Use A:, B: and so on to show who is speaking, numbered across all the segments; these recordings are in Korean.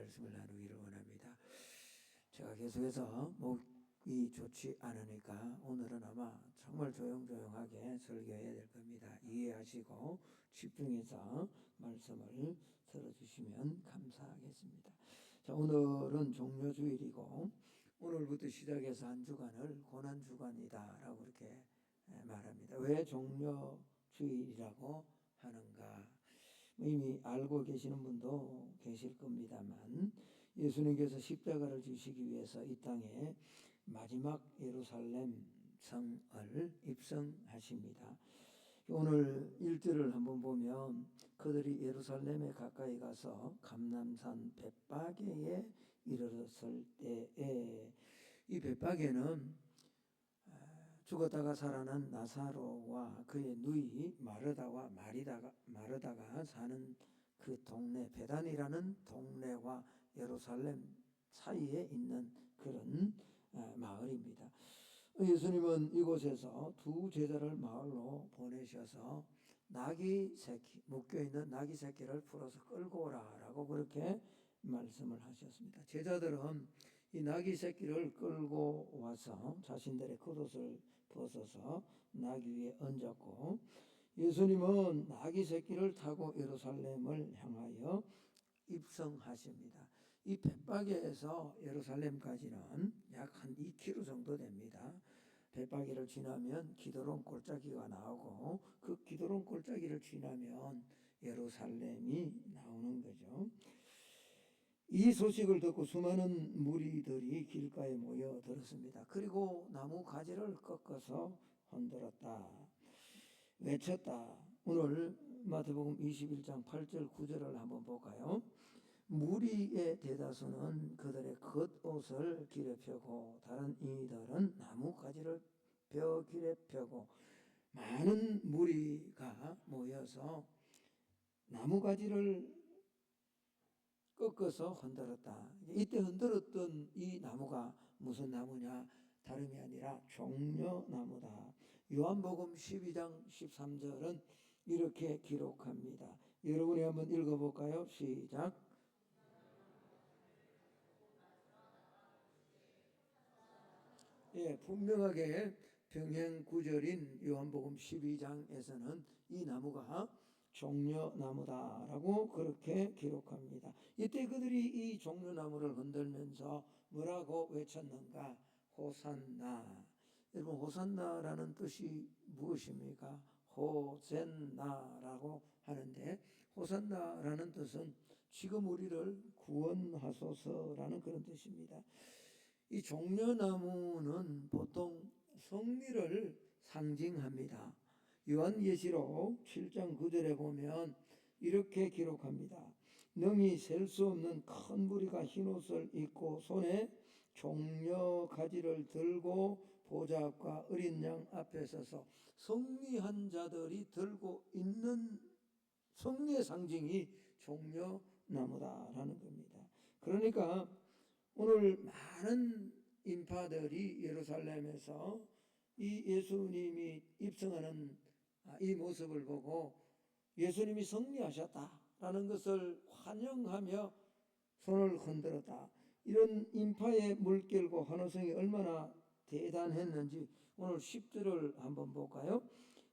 A: 말씀을 나누기를 원합니다. 제가 계속해서 목이 좋지 않으니까 오늘은 아마 정말 조용조용하게 설교해야 될 겁니다. 이해하시고 집중해서 말씀을 들어주시면 감사하겠습니다. 자, 오늘은 종료주일이고 오늘부터 시작해서 한 주간을 고난주간이다라고 이렇게 말합니다. 왜 종료주일이라고 하는가? 이미 알고 계시는 분도 계실 겁니다만, 예수님께서 십자가를 지시기 위해서 이 땅에 마지막 예루살렘 성을 입성하십니다. 오늘 1절을 한번 보면 그들이 예루살렘에 가까이 가서 감람산 벳바게에 이르렀을 때에, 이 벳바게는 죽었다가 살아난 나사로와 그의 누이 마르다와 마르다가 사는 그 동네, 베단이라는 동네와 예루살렘 사이에 있는 그런 마을입니다. 예수님은 이곳에서 두 제자를 마을로 보내셔서 나귀 새끼, 묶여있는 나귀 새끼를 풀어서 끌고 오라라고 그렇게 말씀을 하셨습니다. 제자들은 이 나귀 새끼를 끌고 와서 자신들의 겉옷을 벗어서 나귀 위에 얹었고, 예수님은 나귀 새끼를 타고 예루살렘을 향하여 입성하십니다. 이 벳바게에서 예루살렘까지는 약 한 2km 정도 됩니다. 벳바게를 지나면 기드론 골짜기가 나오고 그 기드론 골짜기를 지나면 예루살렘이 나오는 거죠. 이 소식을 듣고 수많은 무리들이 길가에 모여들었습니다. 그리고 나무 가지를 꺾어서 흔들었다, 외쳤다. 오늘 마태복음 21장 8절 9절을 한번 볼까요? 무리의 대다수는 그들의 겉옷을 길에 펴고 다른 이들은 나무 가지를 벼 길에 펴고, 많은 무리가 모여서 나무 가지를 꺾어서 흔들었다. 이때 흔들었던 이 나무가 무슨 나무냐? 다름이 아니라 종려나무다. 요한복음 12장 13절은 이렇게 기록합니다. 여러분이 한번 읽어볼까요? 시작. 분명하게 병행 구절인 요한복음 12장에서는 이 나무가 종려나무다라고 그렇게 기록합니다. 이때 그들이 이 종려나무를 흔들면서 뭐라고 외쳤는가? 호산나. 여러분, 호산나라는 뜻이 무엇입니까? 호젠나라고 하는데, 호산나라는 뜻은 지금 우리를 구원하소서라는 그런 뜻입니다. 이 종려나무는 보통 성리를 상징합니다. 요한예시록 7장 9절에 보면 이렇게 기록합니다. 능히 셀 수 없는 큰 무리가 흰옷을 입고 손에 종려 가지를 들고 보좌 앞과 어린 양 앞에 서서, 성리한 자들이 들고 있는 성리의 상징이 종려나무다라는 겁니다. 그러니까 오늘 많은 인파들이 예루살렘에서 이 예수님이 입성하는 이 모습을 보고 예수님이 승리하셨다라는 것을 환영하며 손을 흔들었다. 이런 인파의 물결과 환호성이 얼마나 대단했는지 오늘 10절을 한번 볼까요?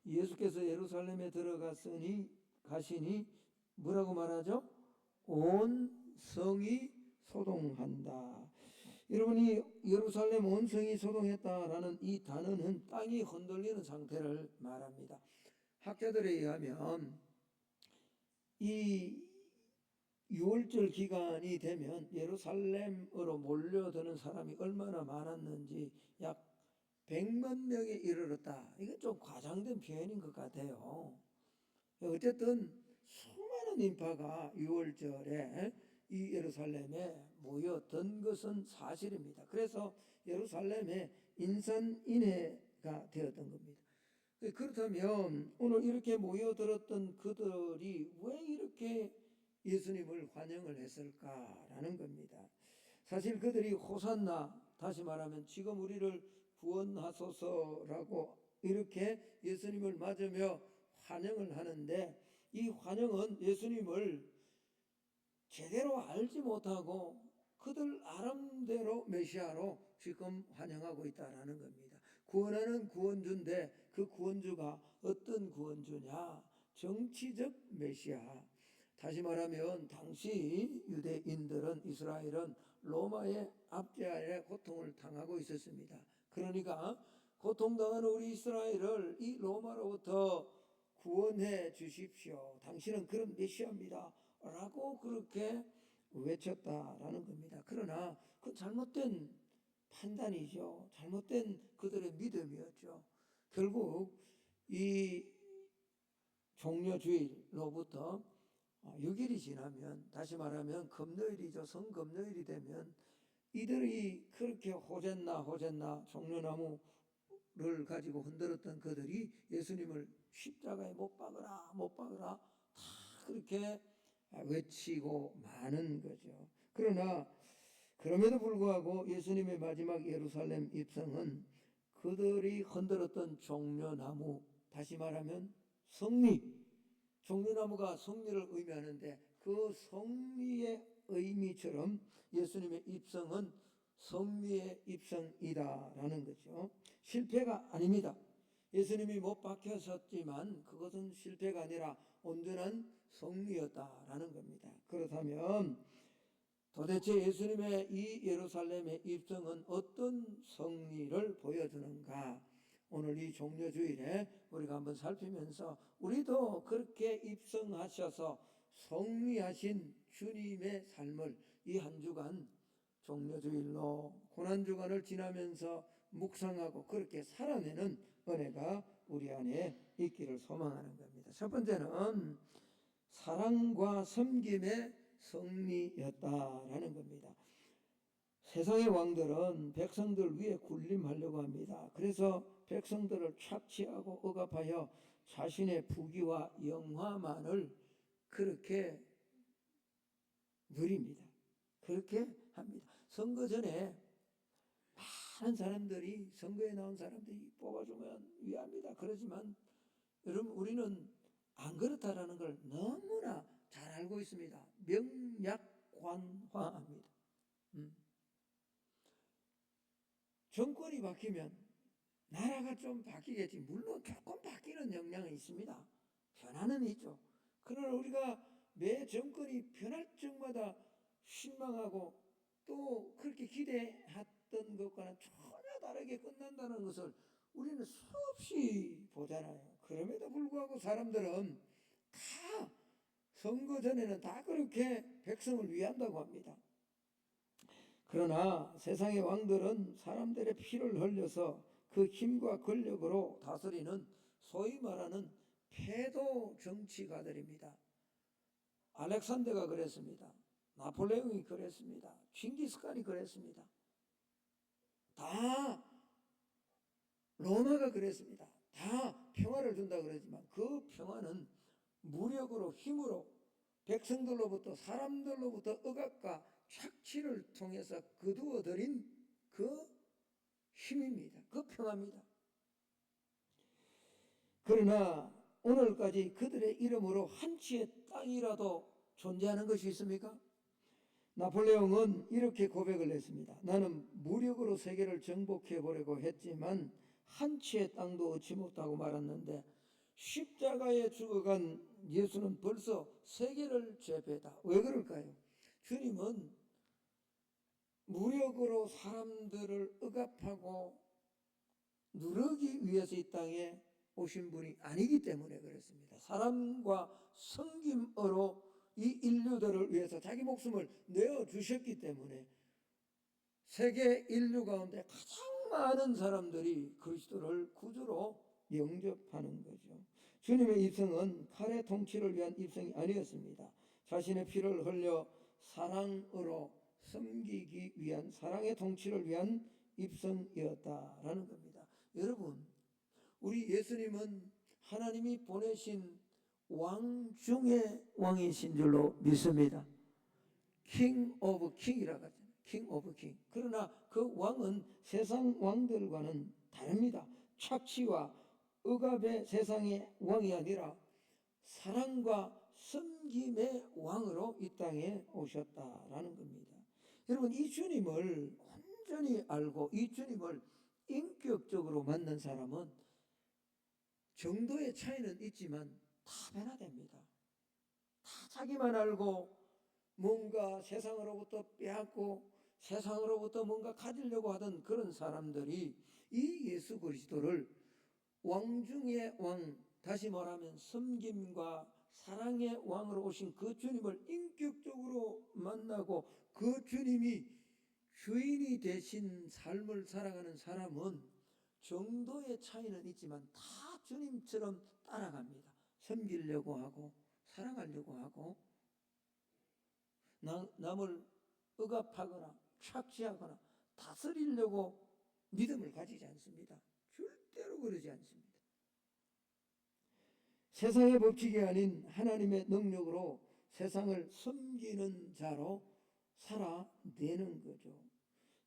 A: 예수께서 예루살렘에 가시니 뭐라고 말하죠? 온 성이 소동한다. 여러분이 예루살렘 온 성이 소동했다라는 이 단어는 땅이 흔들리는 상태를 말합니다. 학자들에 의하면 이 6월절 기간이 되면 예루살렘으로 몰려드는 사람이 얼마나 많았는지 약 100만 명에 이르렀다. 이건 좀 과장된 표현인 것 같아요. 어쨌든 수많은 인파가 6월절에 이 예루살렘에 모여든 것은 사실입니다. 그래서 예루살렘에 인산인해가 되었던 겁니다. 그렇다면 오늘 이렇게 모여들었던 그들이 왜 이렇게 예수님을 환영을 했을까라는 겁니다. 사실 그들이 호산나, 다시 말하면 지금 우리를 구원하소서라고 이렇게 예수님을 맞으며 환영을 하는데, 이 환영은 예수님을 제대로 알지 못하고 그들 나름대로 메시아로 지금 환영하고 있다라는 겁니다. 구원하는 구원주인데 그 구원주가 어떤 구원주냐? 정치적 메시아. 다시 말하면 당시 유대인들은, 이스라엘은 로마의 압제 아래 고통을 당하고 있었습니다. 그러니까 고통당하는 우리 이스라엘을 이 로마로부터 구원해 주십시오. 당신은 그런 메시아입니다. 라고 그렇게 외쳤다라는 겁니다. 그러나 그 잘못된 판단이죠. 잘못된 그들의 믿음이었죠. 결국 이 종려주일로부터 6일이 지나면, 다시 말하면 금요일이죠. 성금요일이 되면 이들이 그렇게 호젠나 호젠나 종려나무를 가지고 흔들었던 그들이 예수님을 십자가에 못 박으라 못 박으라 다 그렇게 외치고 마는 거죠. 그러나 그럼에도 불구하고 예수님의 마지막 예루살렘 입성은 그들이 흔들었던 종려나무, 다시 말하면 승리, 종려나무가 승리를 의미하는데 그 승리의 의미처럼 예수님의 입성은 승리의 입성이다라는 거죠. 실패가 아닙니다. 예수님이 못 박혔었지만 그것은 실패가 아니라 온전한 승리였다라는 겁니다. 그렇다면 도대체 예수님의 이 예루살렘의 입성은 어떤 승리를 보여주는가? 오늘 이 종려주일에 우리가 한번 살피면서 우리도 그렇게 입성하셔서 승리하신 주님의 삶을 이 한 주간 종려주일로 고난주간을 지나면서 묵상하고 그렇게 살아내는 은혜가 우리 안에 있기를 소망하는 겁니다. 첫 번째는 사랑과 섬김의 승리였다라는 겁니다. 세상의 왕들은 백성들 위에 군림하려고 합니다. 그래서 백성들을 착취하고 억압하여 자신의 부귀와 영화만을 그렇게 누립니다. 그렇게 합니다. 선거 전에 많은 사람들이, 선거에 나온 사람들이 뽑아주면 위합니다. 그렇지만 여러분, 우리는 안 그렇다라는 걸 너무나 잘 알고 있습니다. 명약관화합니다. 정권이 바뀌면 나라가 좀 바뀌겠지. 물론 조금 바뀌는 역량은 있습니다. 변화는 있죠. 그러나 우리가 매 정권이 변할 적마다 실망하고 또 그렇게 기대했던 것과는 전혀 다르게 끝난다는 것을 우리는 수없이 보잖아요. 그럼에도 불구하고 사람들은 다 선거 전에는 다 그렇게 백성을 위한다고 합니다. 그러나 세상의 왕들은 사람들의 피를 흘려서 그 힘과 권력으로 다스리는 소위 말하는 패도 정치가들입니다. 알렉산더가 그랬습니다. 나폴레옹이 그랬습니다. 칭기스칸이 그랬습니다. 다 로마가 그랬습니다. 다 평화를 준다 그러지만 그 평화는 무력으로, 힘으로, 백성들로부터, 사람들로부터 억압과 착취를 통해서 거두어들인 그 힘입니다. 그 평화입니다. 그러나 오늘까지 그들의 이름으로 한 치의 땅이라도 존재하는 것이 있습니까? 나폴레옹은 이렇게 고백을 했습니다. 나는 무력으로 세계를 정복해 보려고 했지만 한 치의 땅도 얻지 못하고 말았는데 십자가에 죽어간 예수는 벌써 세계를 제패했다. 왜 그럴까요? 주님은 무력으로 사람들을 억압하고 누르기 위해서 이 땅에 오신 분이 아니기 때문에 그렇습니다. 사랑과 섬김으로 이 인류들을 위해서 자기 목숨을 내어주셨기 때문에 세계 인류 가운데 가장 많은 사람들이 그리스도를 구주로 영접하는 거죠. 주님의 입성은 칼의 통치를 위한 입성이 아니었습니다. 자신의 피를 흘려 사랑으로 섬기기 위한, 사랑의 통치를 위한 입성이었다라는 겁니다. 여러분, 우리 예수님은 하나님이 보내신 왕 중의 왕이신 줄로 믿습니다. 킹 오브 킹이라고 하잖아요. 킹 오브 킹. 그러나 그 왕은 세상 왕들과는 다릅니다. 착취와 억압의 세상의 왕이 아니라 사랑과 섬김의 왕으로 이 땅에 오셨다라는 겁니다. 여러분, 이 주님을 온전히 알고 이 주님을 인격적으로 만난 사람은 정도의 차이는 있지만 다 변화됩니다. 다 자기만 알고 뭔가 세상으로부터 빼앗고 세상으로부터 뭔가 가지려고 하던 그런 사람들이 이 예수 그리스도를 왕 중의 왕, 다시 말하면 섬김과 사랑의 왕으로 오신 그 주님을 인격적으로 만나고 그 주님이 주인이 되신 삶을 살아가는 사람은 정도의 차이는 있지만 다 주님처럼 따라갑니다. 섬기려고 하고 사랑하려고 하고 남을 억압하거나 착취하거나 다스리려고 믿음을 가지지 않습니다. 절대로 그러지 않습니다. 세상의 법칙이 아닌 하나님의 능력으로 세상을 섬기는 자로 살아내는 거죠.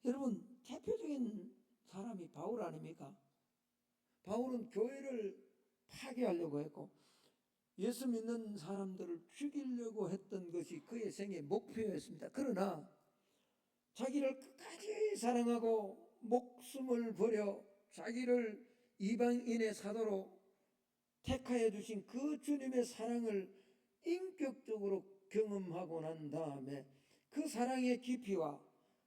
A: 여러분, 대표적인 사람이 바울 아닙니까? 바울은 교회를 파괴하려고 했고 예수 믿는 사람들을 죽이려고 했던 것이 그의 생의 목표였습니다. 그러나 자기를 끝까지 사랑하고 목숨을 버려 자기를 이방인의 사도로 택하여 주신 그 주님의 사랑을 인격적으로 경험하고 난 다음에 그 사랑의 깊이와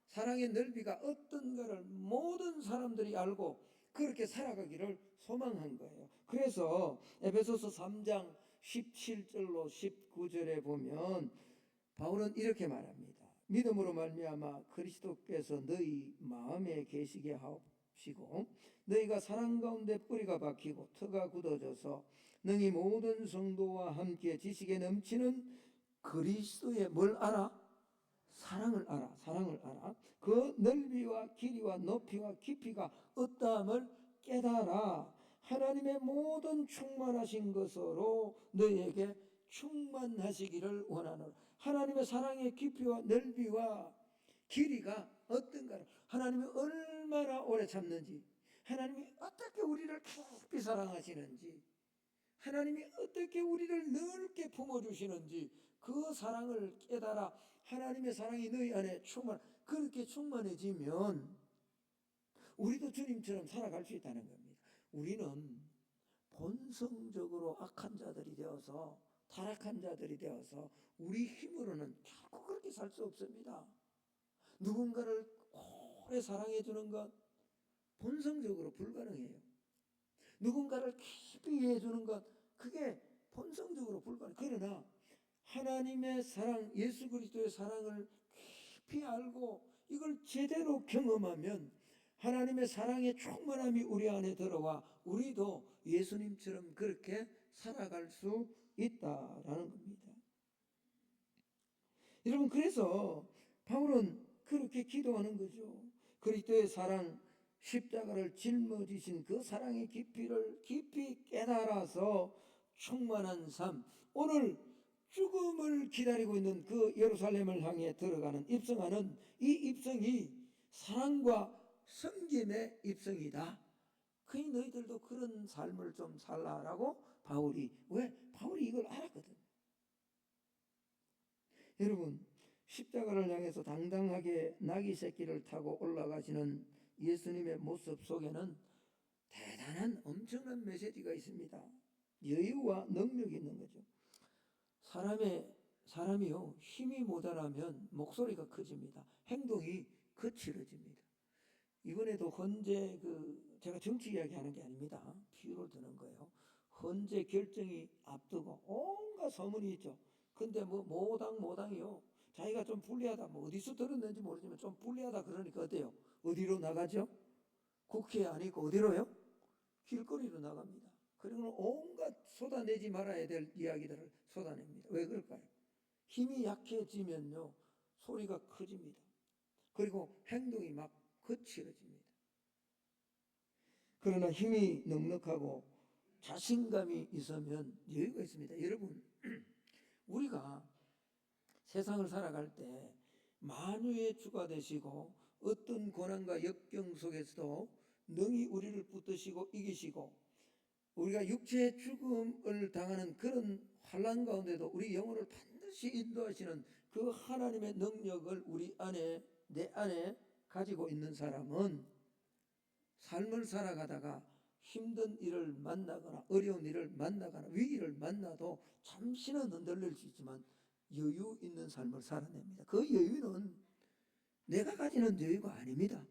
A: 사랑의 넓이가 어떤가를 모든 사람들이 알고 그렇게 살아가기를 소망한 거예요. 그래서 에베소서 3장 17절로 19절에 보면 바울은 이렇게 말합니다. 믿음으로 말미암아 그리스도께서 너희 마음에 계시게 하옵시고 너희가 사랑 가운데 뿌리가 박히고 터가 굳어져서 너희 모든 성도와 함께 지식에 넘치는 그리스도의 뭘 알아? 사랑을 알아. 사랑을 알아. 그 넓이와 길이와 높이와 깊이가 어떠함을 깨달아 하나님의 모든 충만하신 것으로 너희에게 충만하시기를 원하노라. 하나님의 사랑의 깊이와 넓이와 길이가 어떤가를, 하나님이 얼마나 오래 참는지, 하나님이 어떻게 우리를 깊이 사랑하시는지, 하나님이 어떻게 우리를 넓게 품어주시는지 그 사랑을 깨달아 하나님의 사랑이 너희 안에 그렇게 충만해지면 우리도 주님처럼 살아갈 수 있다는 겁니다. 우리는 본성적으로 악한 자들이 되어서 타락한 자들이 되어서 우리 힘으로는 결코 그렇게 살 수 없습니다. 누군가를 오래 사랑해 주는 것 본성적으로 불가능해요. 누군가를 깊이 이해해 주는 것 그게 본성적으로 불가능해요. 그러나 하나님의 사랑, 예수 그리스도의 사랑을 깊이 알고 이걸 제대로 경험하면 하나님의 사랑의 충만함이 우리 안에 들어와 우리도 예수님처럼 그렇게 살아갈 수 있다라는 겁니다. 여러분, 그래서 바울은 그렇게 기도하는 거죠. 그리스도의 사랑, 십자가를 짊어지신 그 사랑의 깊이를 깊이 깨달아서 충만한 삶, 오늘 죽음을 기다리고 있는 그 예루살렘을 향해 들어가는 입성하는 이 입성이 사랑과 섬김의 입성이다. 그니 너희들도 그런 삶을 좀 살라라고 바울이 이걸 알았거든. 여러분, 십자가를 향해서 당당하게 나귀 새끼를 타고 올라가시는 예수님의 모습 속에는 대단한 엄청난 메시지가 있습니다. 여유와 능력이 있는 거죠. 사람이요 힘이 모자라면 목소리가 커집니다. 행동이 거칠어집니다. 이번에도 헌재 제가 정치 이야기하는 게 아닙니다. 비유를 드는 거예요. 헌재 결정이 앞두고 온갖 소문이 있죠. 근데 모당이요 자기가 좀 불리하다, 어디서 들었는지 모르지만 좀 불리하다 그러니까 어때요? 어디로 나가죠? 국회 아니고 어디로요? 길거리로 나갑니다. 그리고 온갖 쏟아내지 말아야 될 이야기들을 쏟아냅니다. 왜 그럴까요? 힘이 약해지면요 소리가 커집니다. 그리고 행동이 막 거칠어집니다. 그러나 힘이 넉넉하고 자신감이 있으면 여유가 있습니다. 여러분, 우리가 세상을 살아갈 때 만유의 주가 되시고 어떤 고난과 역경 속에서도 능히 우리를 붙드시고 이기시고 우리가 육체의 죽음을 당하는 그런 환난 가운데도 우리 영혼을 반드시 인도하시는 그 하나님의 능력을 우리 안에, 내 안에 가지고 있는 사람은 삶을 살아가다가 힘든 일을 만나거나 어려운 일을 만나거나 위기를 만나도 잠시는 흔들릴 수 있지만 여유 있는 삶을 살아냅니다. 그 여유는 내가 가지는 여유가 아닙니다.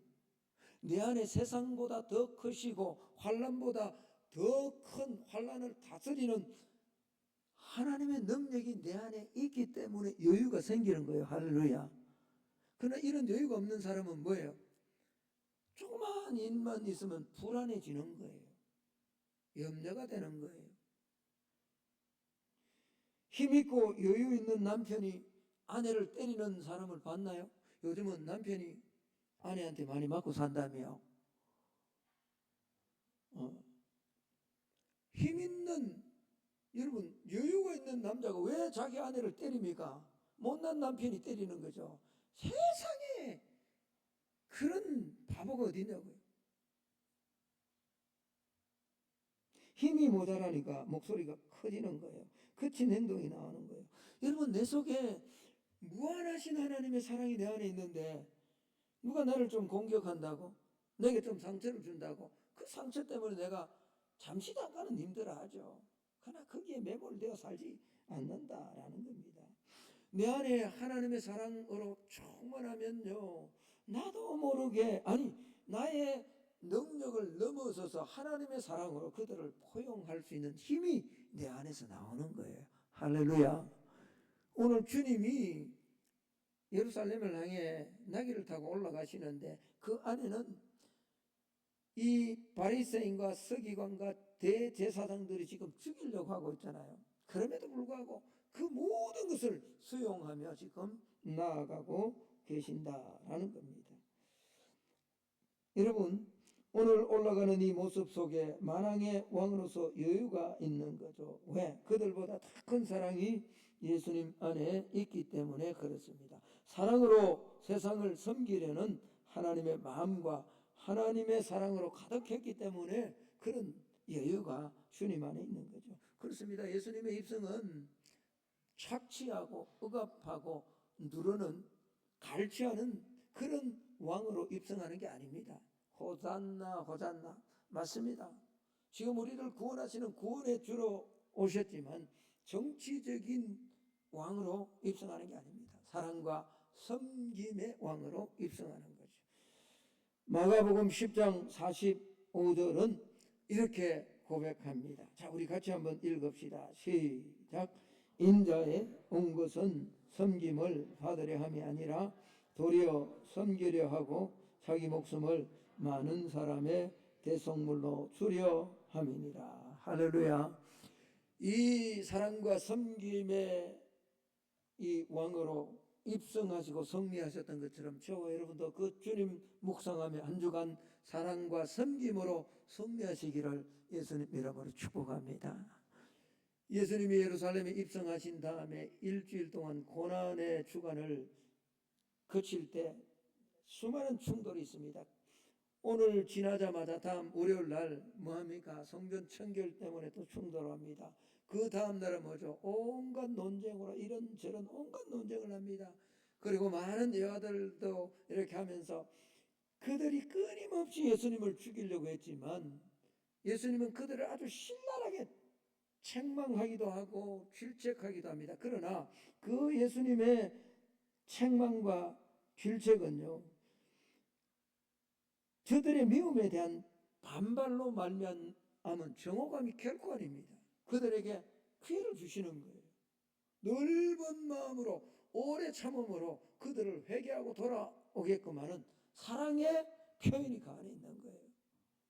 A: 내 안에 세상보다 더 크시고 환난보다 더 큰 환난을 다스리는 하나님의 능력이 내 안에 있기 때문에 여유가 생기는 거예요. 할렐루야. 그러나 이런 여유가 없는 사람은 뭐예요? 조그마한 일만 있으면 불안해지는 거예요. 염려가 되는 거예요. 힘있고 여유 있는 남편이 아내를 때리는 사람을 봤나요? 요즘은 남편이 아내한테 많이 맞고 산다며. 힘있는, 여러분, 여유가 있는 남자가 왜 자기 아내를 때립니까? 못난 남편이 때리는 거죠. 세상에 그런 바보가 어디 있냐고요. 힘이 모자라니까 목소리가 커지는 거예요. 거친 행동이 나오는 거예요. 여러분, 내 속에 무한하신 하나님의 사랑이 내 안에 있는데 누가 나를 좀 공격한다고, 내게 좀 상처를 준다고, 그 상처 때문에 내가 잠시 잠깐은 힘들어하죠. 그러나 거기에 매몰되어 살지 않는다라는 겁니다. 내 안에 하나님의 사랑으로 충만하면요, 나도 모르게, 아니 나의 능력을 넘어서서 하나님의 사랑으로 그들을 포용할 수 있는 힘이 내 안에서 나오는 거예요. 할렐루야. 오늘 주님이 예루살렘을 향해 나귀를 타고 올라가시는데 그 안에는 이 바리새인과 서기관과 대제사장들이 지금 죽이려고 하고 있잖아요. 그럼에도 불구하고 그 모든 것을 수용하며 지금 나아가고 계신다라는 겁니다. 여러분, 오늘 올라가는 이 모습 속에 만왕의 왕으로서 여유가 있는 거죠. 왜? 그들보다 더 큰 사랑이 예수님 안에 있기 때문에 그렇습니다. 사랑으로 세상을 섬기려는 하나님의 마음과 하나님의 사랑으로 가득했기 때문에 그런 여유가 주님 안에 있는 거죠. 그렇습니다. 예수님의 입성은 착취하고 억압하고 누르는, 갈취하는 그런 왕으로 입성하는 게 아닙니다. 호산나 호산나, 맞습니다. 지금 우리를 구원하시는 구원의 주로 오셨지만 정치적인 왕으로 입성하는 게 아닙니다. 사랑과 섬김의 왕으로 입성하는 거죠. 마가복음 10장 45절은 이렇게 고백합니다. 자, 우리 같이 한번 읽읍시다. 시작. 인자에 온 것은 섬김을 받으려 함이 아니라 도리어 섬기려 하고 자기 목숨을 많은 사람의 대속물로 주려 함이니라. 할렐루야. 이 사랑과 섬김의 이 왕으로 입성하시고 승리하셨던 것처럼 저와 여러분도 그 주님 묵상하며 한 주간 사랑과 섬김으로 승리하시기를 예수님 이름으로 축복합니다. 예수님이 예루살렘에 입성하신 다음에 일주일 동안 고난의 주간을 거칠 때 수많은 충돌이 있습니다. 오늘 지나자마자 다음 월요일 날 뭐합니까? 성전 청결 때문에 또 충돌합니다. 그 다음 날은 뭐죠? 온갖 논쟁으로 이런저런 온갖 논쟁을 합니다. 그리고 많은 여아들도 이렇게 하면서 그들이 끊임없이 예수님을 죽이려고 했지만 예수님은 그들을 아주 신랄하게 책망하기도 하고 질책하기도 합니다. 그러나 그 예수님의 책망과 질책은요, 저들의 미움에 대한 반발로 말미암은 정오감이 결코 아닙니다. 그들에게 기회를 주시는 거예요. 넓은 마음으로 오래 참음으로 그들을 회개하고 돌아오게끔 하는 사랑의 표현이 그 안에 있는 거예요.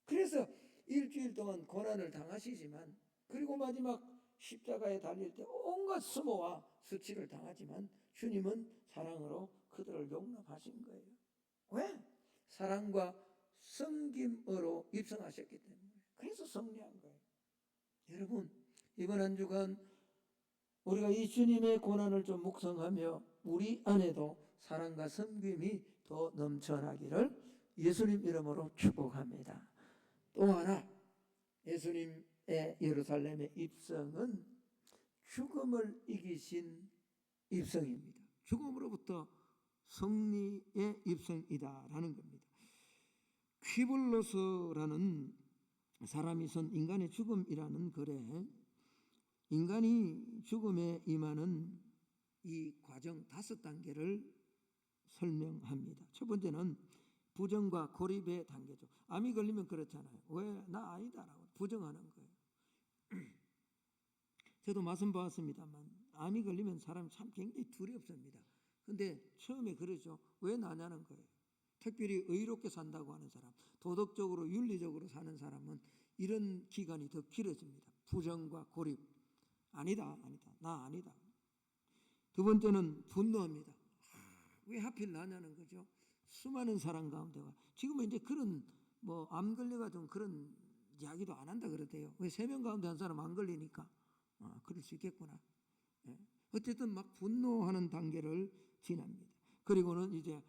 A: 그래서 일주일 동안 고난을 당하시지만, 그리고 마지막 십자가에 달릴 때 온갖 수모와 수치를 당하지만 주님은 사랑으로 그들을 용납하신 거예요. 왜? 사랑과 섬김으로 입성하셨기 때문에. 그래서 승리한 거예요. 여러분, 이번 한 주간 우리가 이 주님의 고난을 좀 묵상하며 우리 안에도 사랑과 섬김이 더 넘쳐나기를 예수님 이름으로 축복합니다. 또 하나, 예수님의 예루살렘의 입성은 죽음을 이기신 입성입니다. 죽음으로부터 승리의 입성이다라는 겁니다. 퀴블로스라는 사람이 쓴 인간의 죽음이라는 글에 인간이 죽음에 임하는 이 과정 5단계를 설명합니다. 첫 번째는 부정과 고립의 단계죠. 암이 걸리면 그렇잖아요. 왜 나 아니다라고 부정하는 거예요. 저도 말씀 보았습니다만 암이 걸리면 사람이 참 굉장히 두렵습니다. 근데 처음에 그러죠. 왜 나냐는 거예요. 특별히 의롭게 산다고 하는 사람, 도덕적으로 윤리적으로 사는 사람은 이런 기간이 더 길어집니다. 부정과 고립. 아니다, 나 아니다. 두 번째는 분노합니다. 왜 하필 나냐는 거죠. 수많은 사람 가운데가 지금은 이제 그런 암 걸려가지고 그런 이야기도 안 한다 그러대요. 왜 3명 가운데 한 사람 안 걸리니까 그럴 수 있겠구나. 어쨌든 막 분노하는 단계를 지납니다. 그리고는 이제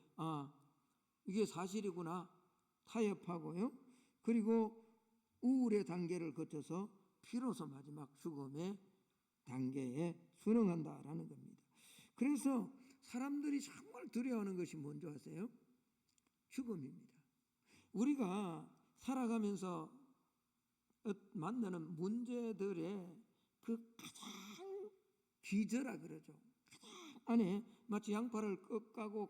A: 이게 사실이구나 타협하고요. 그리고 우울의 단계를 거쳐서 비로소 마지막 죽음의 단계에 순응한다라는 겁니다. 그래서 사람들이 정말 두려워하는 것이 뭔지 아세요? 죽음입니다. 우리가 살아가면서 만나는 문제들의 그 가장 귀저라 그러죠. 가장 안에 마치 양파를 까고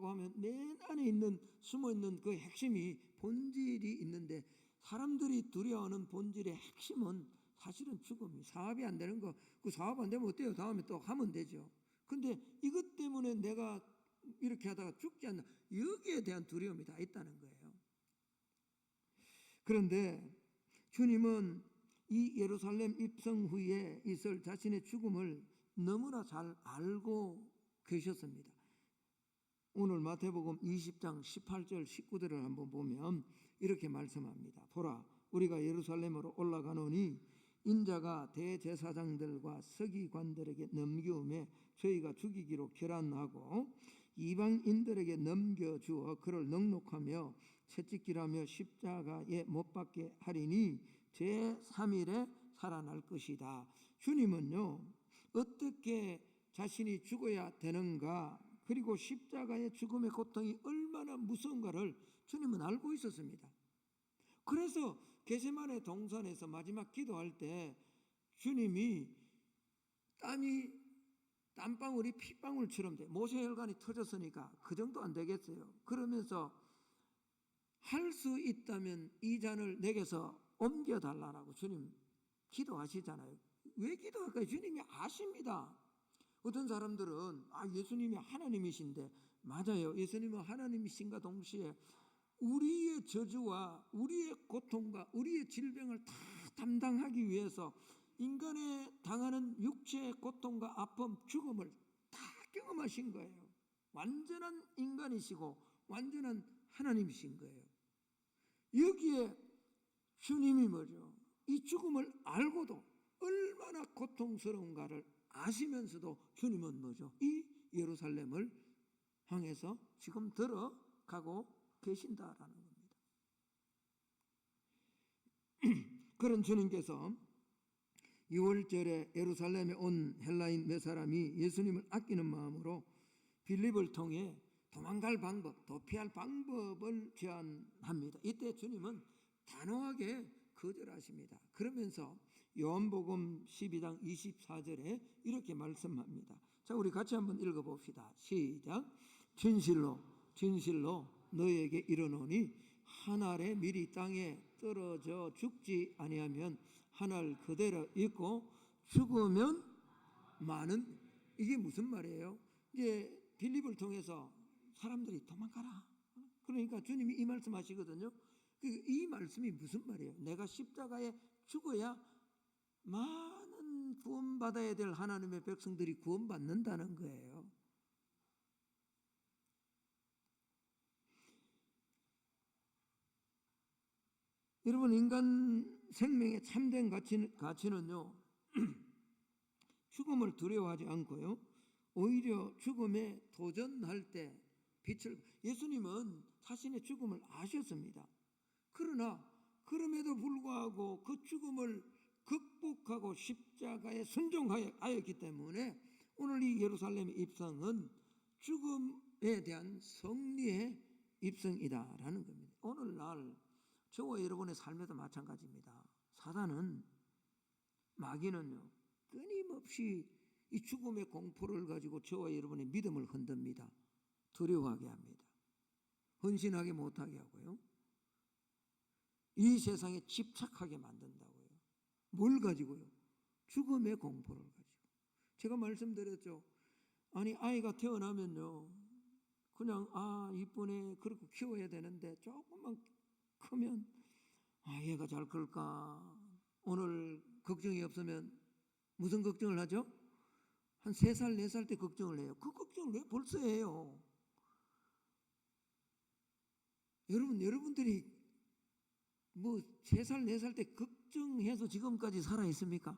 A: 하면 맨 안에 있는 숨어있는 그 핵심이 본질이 있는데 사람들이 두려워하는 본질의 핵심은 사실은 죽음이 사업이 안 되는 거 그 사업 안 되면 어때요? 다음에 또 하면 되죠. 근데 이것 때문에 내가 이렇게 하다가 죽지 않나 여기에 대한 두려움이 다 있다는 거예요. 그런데 주님은 이 예루살렘 입성 후에 있을 자신의 죽음을 너무나 잘 알고 계셨습니다. 오늘 마태복음 20장 18절 19절을 한번 보면 이렇게 말씀합니다. 보라 우리가 예루살렘으로 올라가노니 인자가 대제사장들과 서기관들에게 넘겨움에 저희가 죽이기로 결단하고 이방인들에게 넘겨주어 그를 넉넉하며 채찍질하며 십자가에 못 박게 하리니 제3일에 살아날 것이다. 주님은요 어떻게 자신이 죽어야 되는가 그리고 십자가의 죽음의 고통이 얼마나 무서운가를 주님은 알고 있었습니다. 그래서 겟세마네 동산에서 마지막 기도할 때 주님이 땀방울이 핏방울처럼 돼. 모세혈관이 터졌으니까 그 정도 안 되겠어요. 그러면서 할 수 있다면 이 잔을 내게서 옮겨달라고 주님 기도하시잖아요. 왜 기도할까요? 주님이 아십니다. 어떤 사람들은 예수님이 하나님이신데 맞아요. 예수님은 하나님이신가 동시에 우리의 저주와 우리의 고통과 우리의 질병을 다 담당하기 위해서 인간의 당하는 육체의 고통과 아픔, 죽음을 다 경험하신 거예요. 완전한 인간이시고 완전한 하나님이신 거예요. 여기에 주님이 뭐죠? 이 죽음을 알고도 얼마나 고통스러운가를 아시면서도 주님은 뭐죠? 이 예루살렘을 향해서 지금 들어가고 계신다라는 겁니다. 그런 주님께서 6월절에 예루살렘에 온 헬라인 몇 사람이 예수님을 아끼는 마음으로 빌립을 통해 도망갈 방법, 도피할 방법을 제안합니다. 이때 주님은 단호하게 거절하십니다. 그러면서 요한복음 12장 24절에 이렇게 말씀합니다. 자, 우리 같이 한번 읽어봅시다. 시작. 진실로 너희에게 이르노니 한 알의 밀이 땅에 떨어져 죽지 아니하면 한 알 그대로 있고 죽으면 많은. 이게 무슨 말이에요? 이제 빌립을 통해서 사람들이 도망가라. 그러니까 주님이 이 말씀하시거든요. 이 말씀이 무슨 말이에요? 내가 십자가에 죽어야 많은 구원받아야 될 하나님의 백성들이 구원받는다는 거예요. 여러분, 인간 생명의 참된 가치는요 죽음을 두려워하지 않고요 오히려 죽음에 도전할 때 빛을, 예수님은 자신의 죽음을 아셨습니다. 그러나 그럼에도 불구하고 그 죽음을 극복하고 십자가에 순종하였기 때문에 오늘 이 예루살렘의 입성은 죽음에 대한 승리의 입성이다라는 겁니다. 오늘날 저와 여러분의 삶에도 마찬가지입니다. 사단은, 마귀는요, 끊임없이 이 죽음의 공포를 가지고 저와 여러분의 믿음을 흔듭니다. 두려워하게 합니다. 헌신하게 못하게 하고요. 이 세상에 집착하게 만든다고요. 뭘 가지고요? 죽음의 공포를 가지고. 제가 말씀드렸죠. 아니, 아이가 태어나면요, 그냥 이쁘네 그렇게 키워야 되는데 조금만 크면 얘가 잘 클까? 오늘 걱정이 없으면 무슨 걱정을 하죠? 한 3살, 4살 때 걱정을 해요. 그 걱정을 왜 벌써 해요? 여러분들이 뭐 3살, 4살 때 걱정해서 지금까지 살아 있습니까?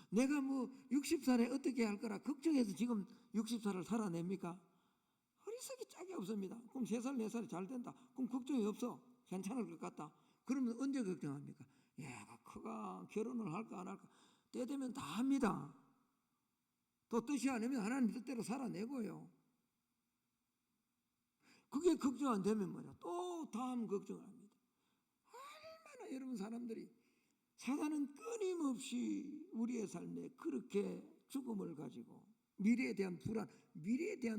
A: 내가 뭐 60살에 어떻게 할 거라 걱정해서 지금 60살을 살아냅니까? 어리석이 짝이 없습니다. 그럼 3살, 4살이 잘 된다. 그럼 걱정이 없어. 괜찮을 것 같다. 그러면 언제 걱정합니까? 얘가 커가 결혼을 할까 안 할까? 때 되면 다 합니다. 또 뜻이 아니면 하나님 뜻대로 살아내고요. 그게 걱정 안 되면 뭐냐? 또 다음 걱정을 합니다. 얼마나 여러분 사람들이, 사단은 끊임없이 우리의 삶에 그렇게 죽음을 가지고 미래에 대한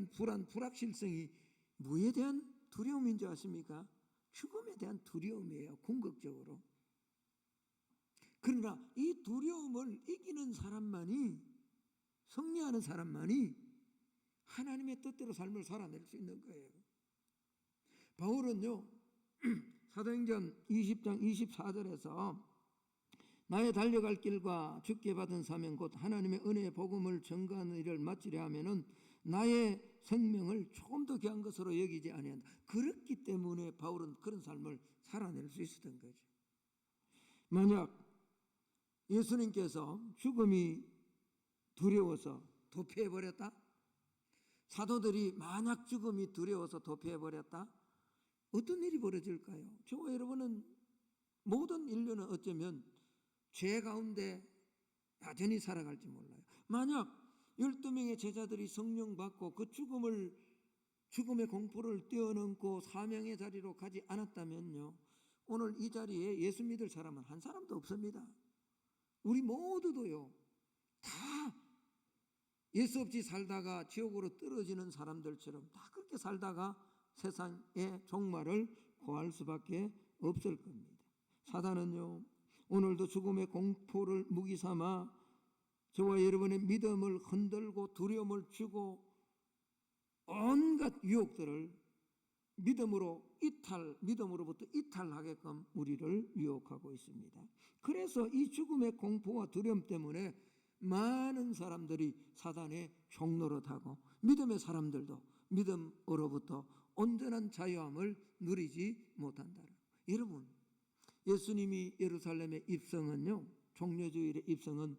A: 불안, 불확실성이 뭐에 대한 두려움인지 아십니까? 죽음에 대한 두려움이에요. 궁극적으로. 그러나 이 두려움을 이기는 사람만이, 승리하는 사람만이 하나님의 뜻대로 삶을 살아낼 수 있는 거예요. 바울은요, 사도행전 20장 24절에서 나의 달려갈 길과 주께 받은 사명 곧 하나님의 은혜의 복음을 전가하는 일을 마치려 하면은 나의 생명을 조금 더 귀한 것으로 여기지 아니한다. 그렇기 때문에 바울은 그런 삶을 살아낼 수 있었던 거죠. 만약 예수님께서 죽음이 두려워서 도피해버렸다? 사도들이 만약 죽음이 두려워서 도피해버렸다? 어떤 일이 벌어질까요? 저와 여러분은, 모든 인류는 어쩌면 죄 가운데 여전히 살아갈지 몰라요. 만약 12명의 제자들이 성령 받고 그 죽음의 공포를 뛰어넘고 사명의 자리로 가지 않았다면요, 오늘 이 자리에 예수 믿을 사람은 한 사람도 없습니다. 우리 모두도요, 다 예수 없이 살다가 지옥으로 떨어지는 사람들처럼 다 그렇게 살다가 세상의 종말을 고할 수밖에 없을 겁니다. 사단은요, 오늘도 죽음의 공포를 무기 삼아 저와 여러분의 믿음을 흔들고 두려움을 주고 온갖 유혹들을 믿음으로부터 이탈하게끔 우리를 유혹하고 있습니다. 그래서 이 죽음의 공포와 두려움 때문에 많은 사람들이 사단의 종노릇하고 믿음의 사람들도 믿음으로부터 온전한 자유함을 누리지 못한다. 여러분, 예수님이 예루살렘의 입성은요, 종려주일의 입성은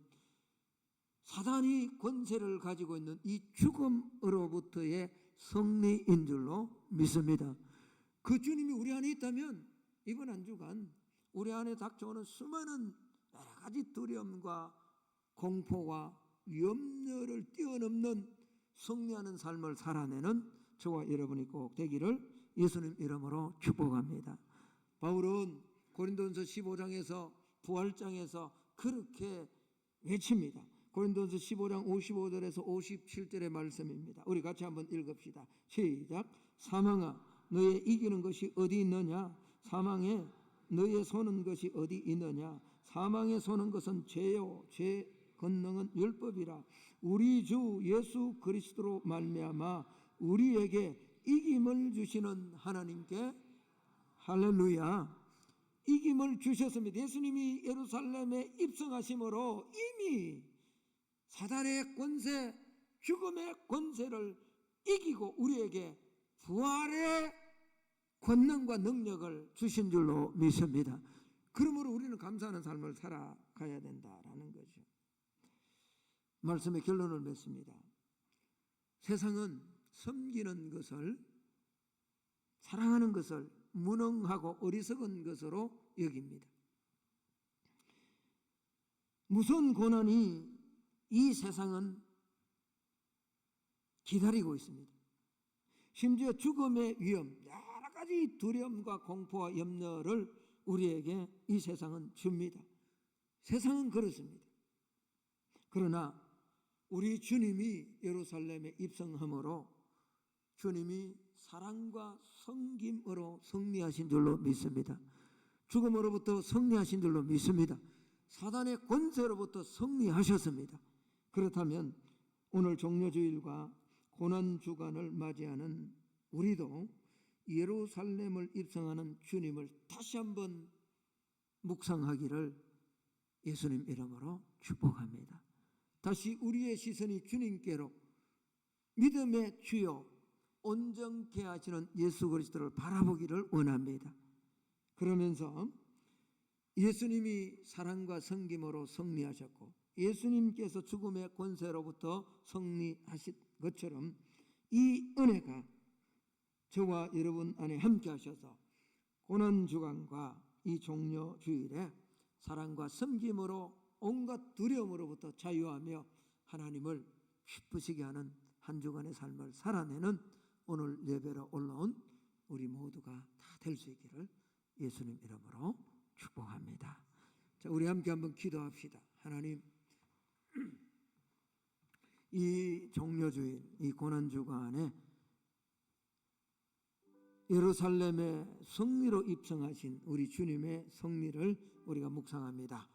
A: 사단이 권세를 가지고 있는 이 죽음으로부터의 승리인 줄로 믿습니다. 그 주님이 우리 안에 있다면 이번 한 주간 우리 안에 닥쳐오는 수많은 여러 가지 두려움과 공포와 염려를 뛰어넘는 승리하는 삶을 살아내는 저와 여러분이 꼭 되기를 예수님 이름으로 축복합니다. 바울은 고린도전서 15장에서 부활장에서 그렇게 외칩니다. 고린도전서 15장 55절에서 57절의 말씀입니다. 우리 같이 한번 읽읍시다. 시작. 사망아, 너의 이기는 것이 어디 있느냐? 사망에 너의 소는 것이 어디 있느냐? 사망에 소는 것은 죄요, 죄 권능은 율법이라. 우리 주 예수 그리스도로 말미암아 우리에게 이김을 주시는 하나님께 할렐루야. 이김을 주셨습니다. 예수님이 예루살렘에 입성하심으로 이미 사단의 권세, 죽음의 권세를 이기고 우리에게 부활의 권능과 능력을 주신 줄로 믿습니다. 그러므로 우리는 감사하는 삶을 살아가야 된다라는 거죠. 말씀의 결론을 맺습니다. 세상은 섬기는 것을, 사랑하는 것을 무능하고 어리석은 것으로 여깁니다. 무서운 고난이 이 세상은 기다리고 있습니다. 심지어 죽음의 위험, 여러 가지 두려움과 공포와 염려를 우리에게 이 세상은 줍니다. 세상은 그렇습니다. 그러나 우리 주님이 예루살렘에 입성함으로 주님이 사랑과 섬김으로 승리하신 줄로 믿습니다. 죽음으로부터 승리하신 줄로 믿습니다. 사단의 권세로부터 승리하셨습니다. 그렇다면 오늘 종려주일과 고난주간을 맞이하는 우리도 예루살렘을 입성하는 주님을 다시 한번 묵상하기를 예수님 이름으로 축복합니다. 다시 우리의 시선이 주님께로 믿음의 주요 온전케 하시는 예수 그리스도를 바라보기를 원합니다. 그러면서 예수님이 사랑과 섬김으로 승리하셨고 예수님께서 죽음의 권세로부터 승리하신 것처럼 이 은혜가 저와 여러분 안에 함께 하셔서 고난주간과 이 종려주일에 사랑과 섬김으로 온갖 두려움으로부터 자유하며 하나님을 기쁘시게 하는 한 주간의 삶을 살아내는 오늘 예배로 올라온 우리 모두가 다 될 수 있기를 예수님 이름으로 축복합니다. 자, 우리 함께 한번 기도합시다. 하나님, 이 종려주일, 이 고난주간에 예루살렘의 승리로 입성하신 우리 주님의 승리를 우리가 묵상합니다.